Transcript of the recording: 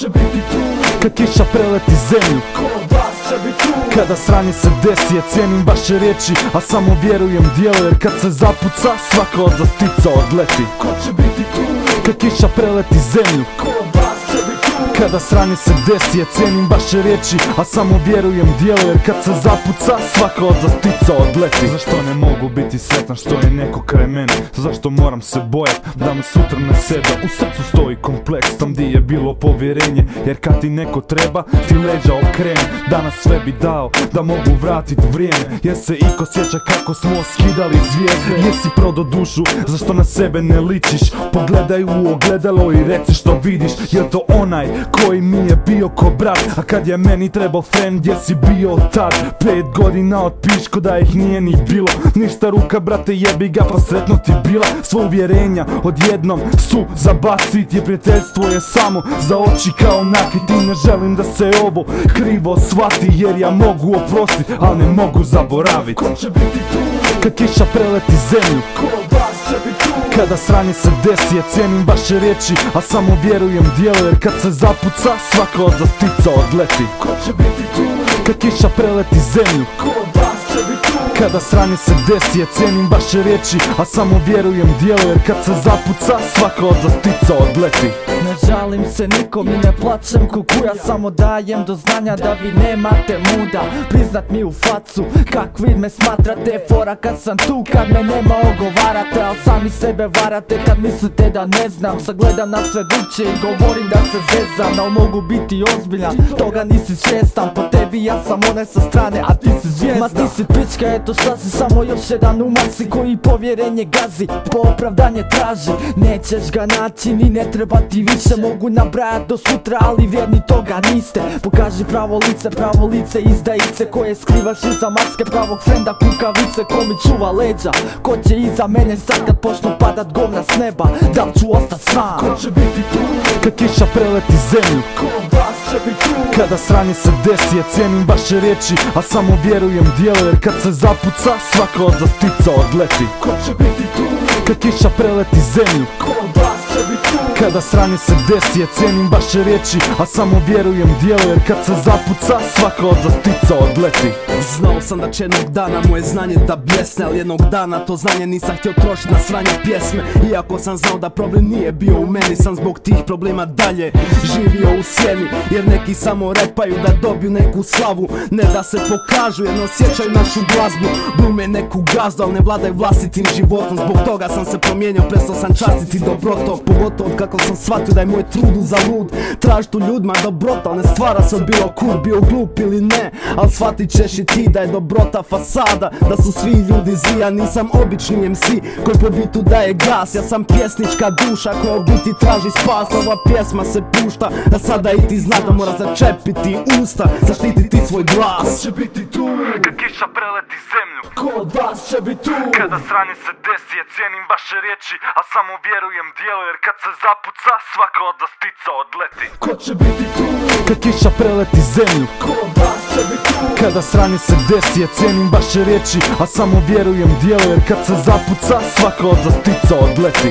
će biti tu? Kad kiša preleti zemlju, Ko od vas će biti tu? kada sranje se desi, ja cijenim vaše riječi, a samo vjerujem dijelu, jer kad se zapuca, svaka od vas ptica odleti. Ko će biti tu? Kad kiša preleti zemlju, Ko od vas će biti tu? kada sranje se desi, ja cijenim vaše riječi, a samo vjerujem dijelu, jer kad se zapuca, svaka od vas ptica odleti. Zašto ne mogu biti sretan što je neko kraj mene? Zašto moram se bojat da me sutra ne sebe? U srcu stoji kompleks, tam di je bilo povjerenje, jer kad ti neko treba, ti leđa okrene. Danas sve bi dao da mogu vratit vrijeme, jer se iko sjeća kako smo skidali zvijezde. Jesi prodao dušu, zašto na sebe ne ličiš? Pogledaj u ogledalo i reci što vidiš. Je to onaj koji mi je bio ko brat, a kad je meni trebao friend, gdje si bio tad? 5 godina od piško da ih nije ni bilo. Ništa ruka brate jebi ga pa sretno ti bila. Sva uvjerenja odjednom su za bacit, je prijateljstvo je samo za oči kao nakit. I ne želim da se ovo krivo shvati, jer ja mogu oprostit, ali ne mogu zaboravit. Ko će biti tu? Kad kiša preleti zemlju, Ko od vas će biti tu? kada sranje se desi, ja cijenim vaše riječi, a samo vjerujem dijelu, jer kad se zapuca, svaka od vas ptica odleti. Ko će biti tu? Kad kiša preleti zemlju, Ko od vas će biti tu? kada sranje se desi, ja cijenim vaše riječi, a samo vjerujem dijelu, jer kad se zapuca, svaka od vas ptica odleti. Ne žalim se nikom i ne plačem kukuja, samo dajem do znanja da vi nemate muda priznat mi u facu kak vi me smatrate. Fora kad sam tu, kad me nema ogovarate, al sami sebe varate kad mislite da ne znam. Sagledam na sve drugčije i govorim da se zezam, al mogu biti ozbiljan, toga nisi svjestan. Po tebi ja sam onaj sa strane, a ti si zvijezda. Ma ti si pička, eto šta si, samo još jedan umasi koji povjerenje gazi, po opravdanje traži. Nećeš ga naći, ni ne treba ti više, mogu nabrajat do sutra, ali vjerni toga niste. Pokaži pravo lice izdajice koje skrivaš iza maske pravog frenda kukavice. Ko mi čuva leđa, ko će iza mene sad kad počnu padat govna s neba, da li ću ostat sam? Ko će biti tu? Kad kiša preleti zemlju, Ko od vas će biti tu? kada sranje se desi, ja cijenim vaše riječi, a samo vjerujem dijelu, jer kad se zapuca, svaka od vas ptica odleti. Ko će biti tu? Kad kiša preleti zemlju, Ko od vas će biti tu? kada sranje se desi, ja cijenim vaše riječi, a samo vjerujem dijelu, jer kad se zapuca, svaka od vas ptica odleti. Znao sam da će jednog dana moje znanje da bljesne, ali jednog dana to znanje nisam htio trošiti na sranje pjesme. Iako sam znao da problem nije bio u meni, sam zbog tih problema dalje živio u sjeni. Jer neki samo repaju da dobiju neku slavu, ne da se pokažu jer ne osjećaju našu glazbu. Glume neku gazdu, ali ne vladaju vlastitim životom. Zbog toga sam se promijenio, prestao sam častiti dobrotom. Pogotovo od kako sam shvatio da je moj trud uzalud. Tražit u ljudima dobrota, ne stvara se od bilo kud, bio glup ili ne. Al shvatit ćeš i ti da je dobrota fasada, da su svi ljudi zli, ja nisam obični MC koji po bitu daje gas. Ja sam pjesnička duša koja u biti traži spas. Ova pjesma se pušta, a sada i ti zna da mora začepiti usta, zaštititi svoj Ko glas. će biti tu? Kad kiša preleti zemlju, Ko od vas će biti tu? kada sranje se desi, ja cijenim vaše riječi, a samo vjerujem dijelu, jer kad se zapuca, svaka od vas ptica odleti. Ko će biti tu? Kad kiša preleti zemlju, Ko od vas će biti tu? kada sranje se desi, ja cijenim vaše riječi, a samo vjerujem dijelu, jer kad se zapuca, svaka od vas ptica odleti.